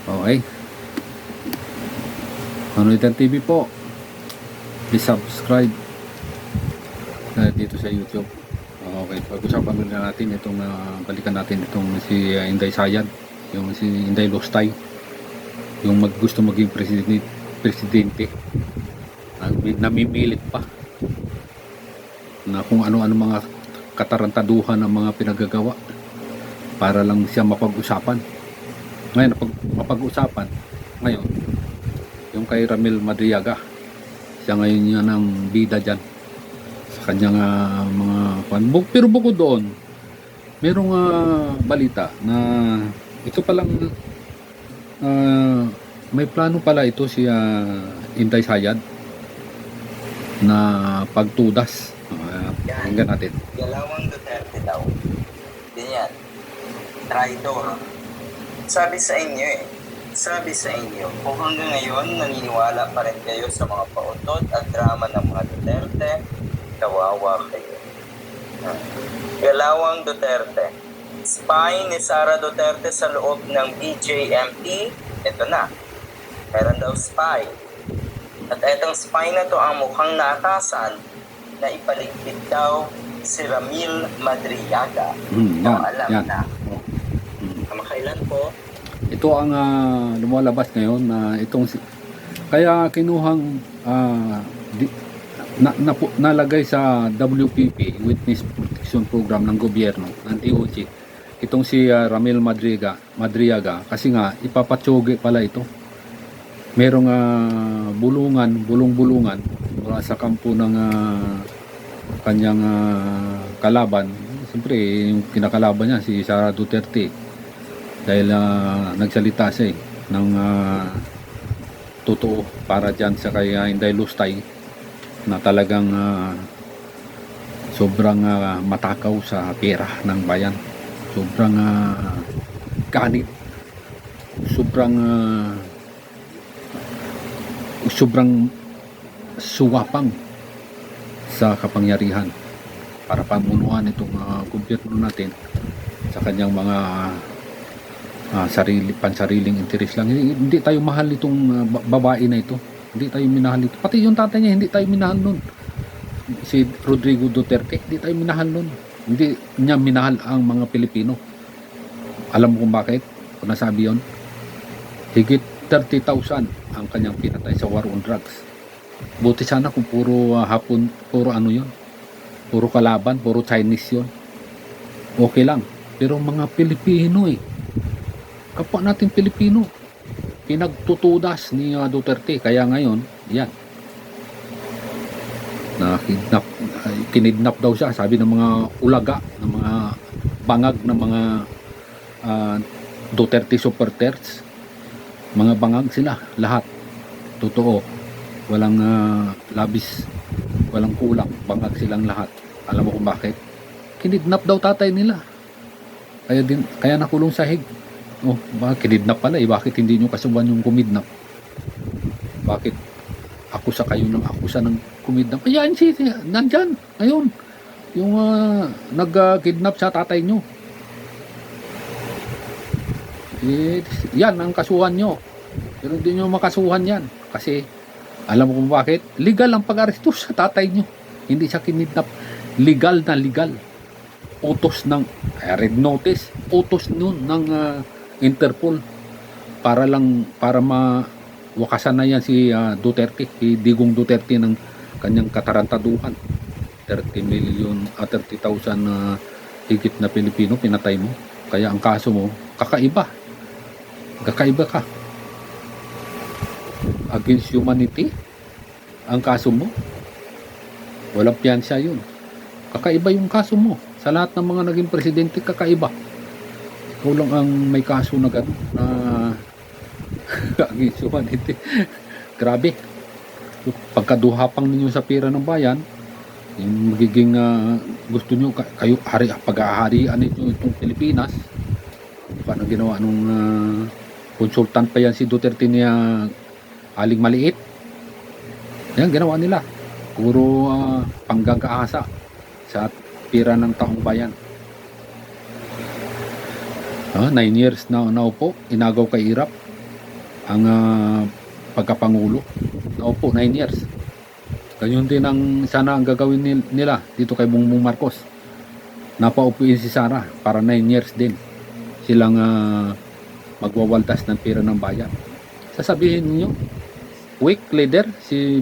Okay. Manoitan TV po. Please subscribe dito sa YouTube. Okay. Pag-usapan na natin itong balikan natin itong si Inday Sayad, yung si Inday Lustay, yung gusto maging presidente. Namimilit pa na kung ano-ano mga katarantaduhan ng mga pinagagawa para lang siya mapag-usapan. Ngayon, mapag-usapan ngayon yung kay Ramil Madriaga, siya ngayon yan ang bida dyan sa kanyang mga pero bukod doon merong balita na ito palang may plano pala ito si Inday Sayad na pagtudas. Hanggang natin Galawang Duterte daw. Ganyan. Traidor. Sabi sa inyo, kung hanggang ngayon naniniwala pa rin kayo sa mga pautot at drama ng mga Duterte, kawawa kayo. Galawang Duterte. Spy ni Sara Duterte sa loob ng BJMP. Ito na. Meron daw spy. At etong spy na to ang mukhang naatasan na ipaligpit daw si Ramil Madriaga. Alam yan. na. Kamakailan po? Ito ang lumalabas ngayon na kaya kinuhang nalagay sa WPP, Witness Protection Program ng gobyerno ng DOJ, itong si Ramil Madriaga kasi nga ipapatsoge pala ito. Merong bulong-bulungan mula sa kampo ng kanyang kalaban. Siyempre yung kinakalaban niya si Sara Duterte, dahil nagsalita siya ng totoo para dyan sa kay Inday Lustay na talagang sobrang matakaw sa pera ng bayan, sobrang ganit, sobrang suwapang sa kapangyarihan para pamunuan itong gobyerno natin sa kanyang mga pansariling interes lang. Hindi tayo mahal itong babae na ito, hindi tayo minahal ito, pati yung tatay niya hindi tayo minahal nun, si Rodrigo Duterte, hindi tayo minahal nun, hindi niya minahal ang mga Pilipino. Alam mo kung bakit kung nasabi yun? Higit 30,000 ang kanyang pinatay sa war on drugs. Buti sana kung puro hapon, puro ano yun, puro kalaban, puro Chinese yun, okay lang. Pero mga Pilipino kapwa natin Pilipino pinagtutudas ni Duterte. Kaya ngayon yan, na kinidnap daw siya, sabi ng mga ulaga, ng mga bangag ng mga Duterte supporters, mga bangag sila lahat, totoo, walang labis, walang kulang, bangag silang lahat. Alam mo kung bakit? Kinidnap daw tatay nila, kaya nakulong sa Hague. Bakit kinidnap pala bakit hindi nyo kasuban yung kumidnap? Bakit akusa kayo ng akusa ng kumidnap? Ayan nandyan ngayon yung nag-kidnap sa tatay nyo. Yan ang kasuhan nyo, pero hindi nyo makasuhan yan kasi alam mo kung bakit? Legal ang pag-aresto sa tatay nyo, hindi siya kinidnap. Legal na legal, utos ng red notice, utos nun ng Interpol para mawakasan na yan si Duterte, si Digong Duterte ng kanyang katarantaduhan. 30,000 higit na Pilipino pinatay mo, kaya ang kaso mo kakaiba ka, against humanity ang kaso mo, walang piyansa yun, kakaiba yung kaso mo. Sa lahat ng mga naging presidente, kakaiba. Ikaw lang ang may kaso na gano'n na against humanity. Grabe. Pagkaduhapang ninyo sa pera ng bayan, yung magiging gusto nyo kayo pag-aharian itong Pilipinas. Paano ginawa nung consultant pa yan si Duterte niya, Aling Maliit? Yan ginawa nila, puro panggagaasa sa pira ng taong bayan. 9 years na po inagaw kay Irap, ang pagkapangulo. Naupo 9 years. Ganyan din ang sana ang gagawin nila dito kay Bongbong Marcos. Napaupuin si Sara para 9 years din. Silang magwawaldas ng pera ng bayan. Sasabihin niyo, weak leader si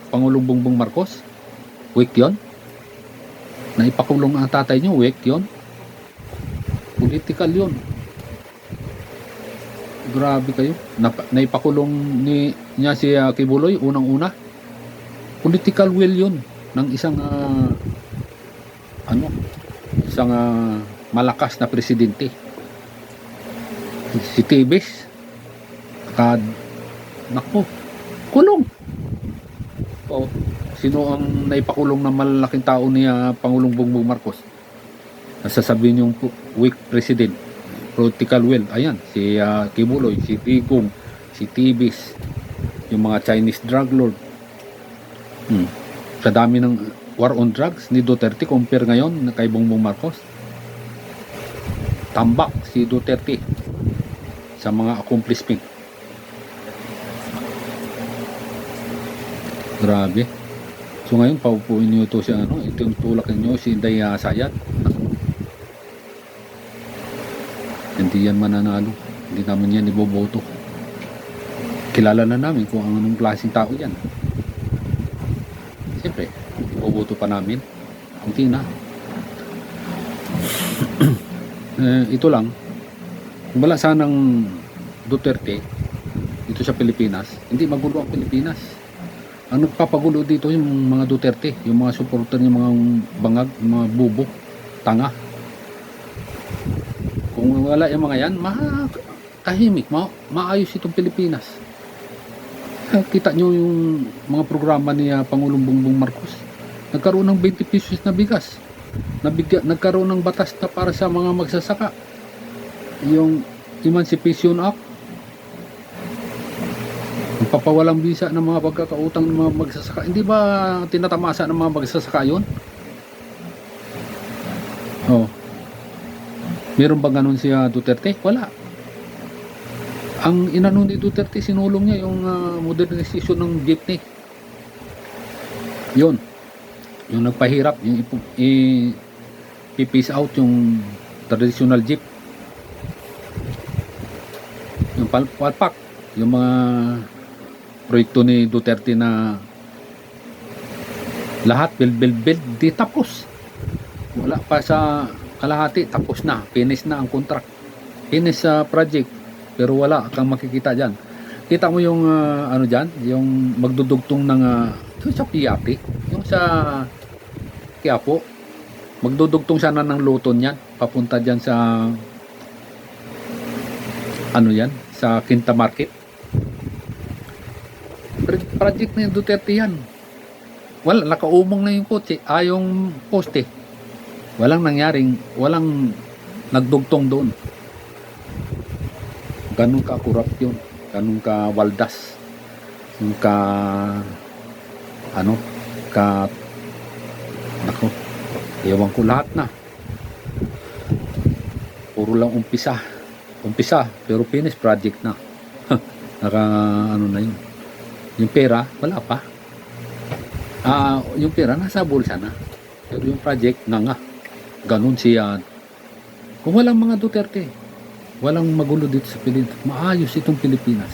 Pangulong Bongbong Marcos? Weak yon? Naipakulong ang tatay niyo, weak yon? Political yon. Grabe kayo. Naipakulong niya si Kibuloy unang-una. Political will yun ng isang malakas na presidente. Si Tibes nako, kulong. O, sino ang naipakulong na malalaking tao ni Pangulong Bongbong Marcos? Nasasabihin yung weak president. Political will, ayan, si Kibuloy, si Digong, si Tibis, yung mga Chinese drug lord. Sa dami ng war on drugs ni Duterte compare ngayon kay Bongbong Marcos. Tambak si Duterte sa mga accomplishment. Grabe. So ngayon paupuin niyo ito si ito yung tulak niyo si Inday Sayat. Hindi yan mananalo. Hindi namin yan iboboto. Kilala na namin kung anong klaseng tao yan. Siyempre, iboboto pa namin. Hindi na. Ito lang. Kung wala sanang Duterte dito sa Pilipinas, hindi magulo ang Pilipinas. Ang nagpapagulo dito yung mga Duterte, yung mga supporter ng mga bangag, mga bubo, tanga. Kung wala yung mga yan, tahimik, maayos itong Pilipinas. Kita nyo yung mga programa ni Pangulong Bongbong Marcos. Nagkaroon ng 20 pesos na bigas. Nagkaroon ng batas na para sa mga magsasaka. Yung Emancipation Act. Papawalang bisa ng mga pagkakautang ng mga magsasaka. Hindi ba tinatamasa ng mga magsasaka yun? Meron ba ganun si Duterte? Wala. Ang inano ni Duterte, sinulong niya yung modernization ng jeepney. Yun. Yung nagpahirap, yung i-peace out yung traditional jeep. Yung palpak, yung mga proyekto ni Duterte na lahat build, di tapos. Wala pa sa kalahati, tapos na, finish na ang contract, finish sa project, pero wala kang makikita dyan. Kita mo yung dyan, yung magdudugtong ng sa Piati, yung sa Quiapo, magdudugtong sana ng Luton yan, papunta dyan sa yan, sa Quinta Market. Project na yung Duterte yan. Wala, nakaumong na yung kotse, yung poste. Walang nagdugtong doon. Ganun ka corrupt yun. Ganun ka waldas. Ganun ka ewan ko lahat na. Puro lang umpisa, pero finish project na. Na yun. Yung pera, wala pa. Yung pera nasa bulsa na. Pero yung project nga. Ganun siya. Kung walang mga Duterte, walang magulo dito sa Pilipinas, maayos itong Pilipinas.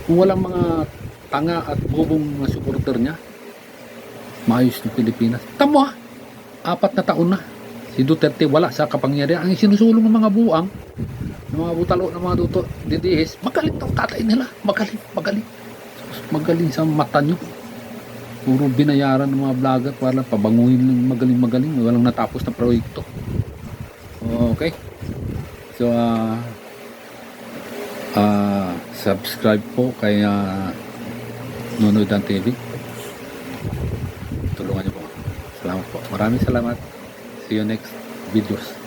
Kung walang mga tanga at bubong mga supporter niya, maayos itong Pilipinas. Tamo 4 na taon na si Duterte wala sa kapangyarihan. Ang sinusulong ng mga buang, ng mga butalo, ng mga DDS, magaling tong tatay nila. Magaling sa mata nyo. Puro binayaran ng mga vlogger para pabanguhin ng magaling, walang natapos na proyekto. Okay, so subscribe po kay Nunoy Dan TV. Tulungan niyo po. Salamat po, maraming salamat. See you next videos.